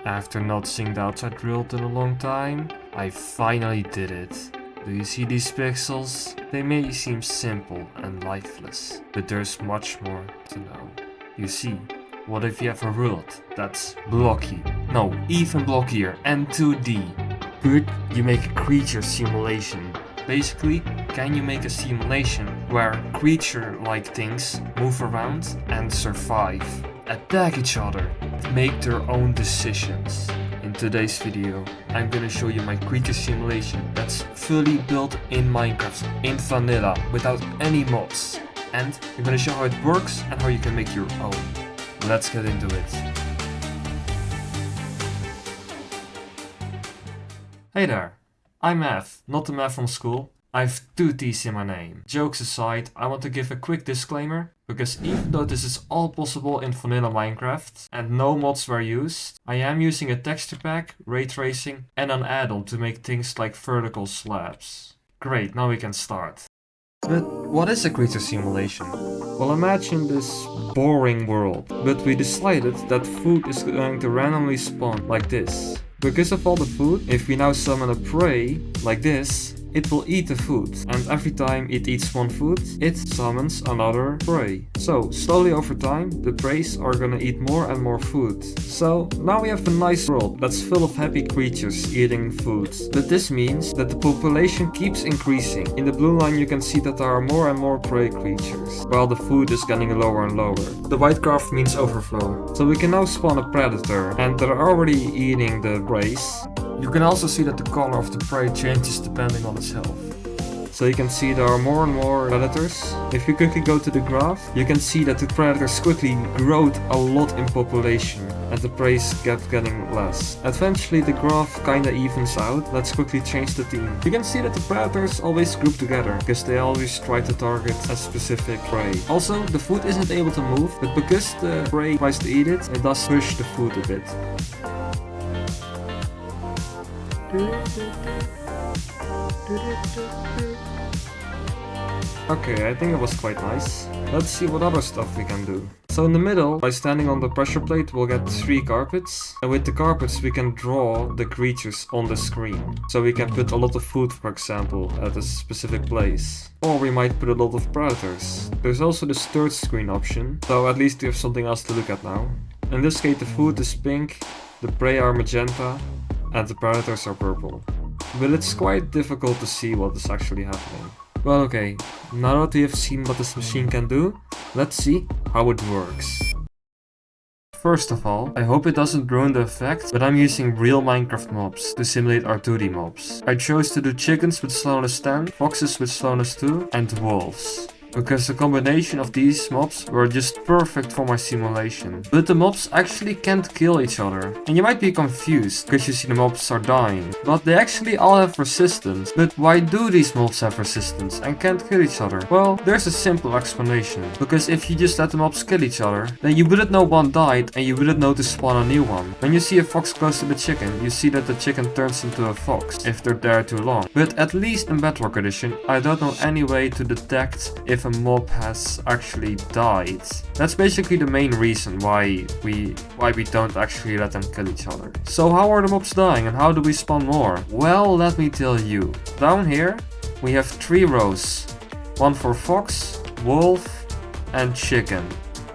After not seeing the outside world in a long time, I finally did it. Do you see these pixels? They may seem simple and lifeless, but there's much more to know. You see, what if you have a world that's blocky? No, even blockier and 2D. Could you make a creature simulation? Basically, can you make a simulation where creature-like things move around and survive, attack each other, make their own decisions? In today's video, I'm gonna show you my creature simulation that's fully built in Minecraft, in vanilla, without any mods. And I'm gonna show how it works and how you can make your own. Let's get into it. Hey there, I'm Math, not the Math from school. I have 2 T's in my name. Jokes aside, I want to give a quick disclaimer, because even though this is all possible in vanilla Minecraft and no mods were used, I am using a texture pack, ray tracing and an add-on to make things like vertical slabs. Great, now we can start. But what is a creature simulation? Well, imagine this boring world, but we decided that food is going to randomly spawn like this. Because of all the food, if we now summon a prey, like this, it will eat the food, and every time it eats one food, it summons another prey. So, slowly over time, the preys are gonna eat more and more food. So, now we have a nice world that's full of happy creatures eating food. But this means that the population keeps increasing. In the blue line you can see that there are more and more prey creatures, while the food is getting lower and lower. The white graph means overflow. So we can now spawn a predator, and they're already eating the preys. You can also see that the color of the prey changes depending on its health. So you can see there are more and more predators. If you quickly go to the graph, you can see that the predators quickly grow a lot in population and the preys getting less. Eventually the graph kinda evens out. Let's quickly change the theme. You can see that the predators always group together because they always try to target a specific prey. Also, the food isn't able to move, but because the prey tries to eat it, it does push the food a bit. Okay, I think it was quite nice. Let's see what other stuff we can do. So in the middle, by standing on the pressure plate, we'll get 3 carpets. And with the carpets, we can draw the creatures on the screen. So we can put a lot of food, for example, at a specific place. Or we might put a lot of predators. There's also the third screen option, so at least we have something else to look at now. In this case, the food is pink, the prey are magenta, and the predators are purple. But it's quite difficult to see what is actually happening. Well, okay, now that we have seen what this machine can do, let's see how it works. First of all, I hope it doesn't ruin the effect, but I'm using real Minecraft mobs to simulate our 2D mobs. I chose to do chickens with slowness 10, foxes with slowness 2, and wolves. Because the combination of these mobs were just perfect for my simulation. But the mobs actually can't kill each other. And you might be confused, because you see the mobs are dying. But they actually all have resistance. But why do these mobs have resistance and can't kill each other? Well, there's a simple explanation. Because if you just let the mobs kill each other, then you wouldn't know one died and you wouldn't know to spawn a new one. When you see a fox close to the chicken, you see that the chicken turns into a fox if they're there too long. But at least in Bedrock Edition, I don't know any way to detect if a mob has actually died. That's basically the main reason why we don't actually let them kill each other. So how are the mobs dying and how do we spawn more? Well, let me tell you. Down here we have 3 rows. One for fox, wolf and chicken.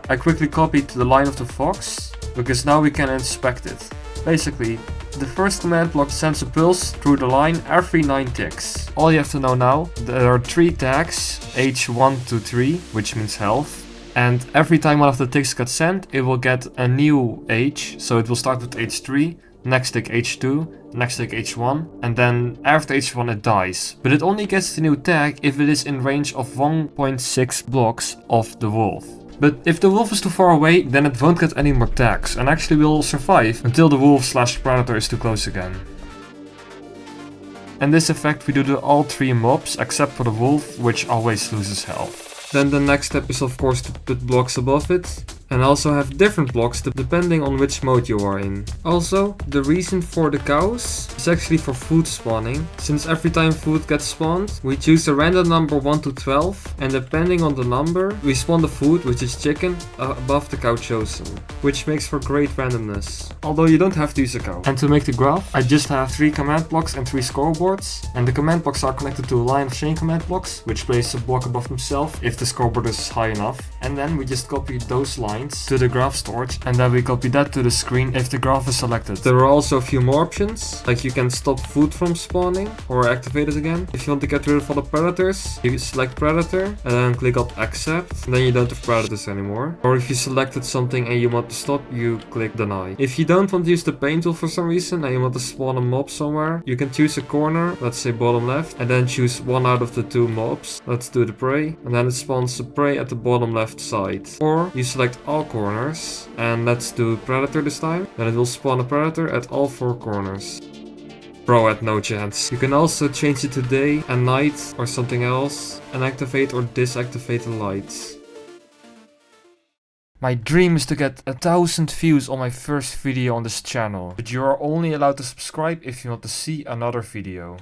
I quickly copied the line of the fox because now we can inspect it. Basically, the first command block sends a pulse through the line every 9 ticks. All you have to know now, there are 3 tags, H1 to 3, which means health. And every time one of the ticks gets sent, it will get a new H. So it will start with H3, next tick H2, next tick H1, and then after H1 it dies. But it only gets the new tag if it is in range of 1.6 blocks of the wolf. But if the wolf is too far away, then it won't get any more tags and actually will survive until the wolf/predator is too close again. And this effect we do to all 3 mobs except for the wolf, which always loses health. Then the next step is of course to put blocks above it. and also have different blocks depending on which mode you are in. Also, the reason for the cows is actually for food spawning, since every time food gets spawned, we choose a random number 1 to 12, and depending on the number, we spawn the food, which is chicken, above the cow chosen, which makes for great randomness. Although you don't have to use a cow. And to make the graph, I just have 3 command blocks and 3 scoreboards, and the command blocks are connected to a line of chain command blocks, which places a block above himself if the scoreboard is high enough. And then we just copy those lines to the graph storage, and then we copy that to the screen if the graph is selected. There are also a few more options, like you can stop food from spawning or activate it again. If you want to get rid of all the predators, you select predator and then click on accept, and then you don't have predators anymore. Or if you selected something and you want to stop, you click deny. If you don't want to use the paint tool for some reason and you want to spawn a mob somewhere, you can choose a corner, let's say bottom left, and then choose one out of the 2 mobs. Let's do the prey, and then it spawns the prey at the bottom left side. Or you select all corners, and let's do predator this time, then it will spawn a predator at all 4 corners. Bro had no chance. You can also change it to day and night or something else, and activate or deactivate the lights. My dream is to get 1,000 views on my first video on this channel, but you are only allowed to subscribe if you want to see another video.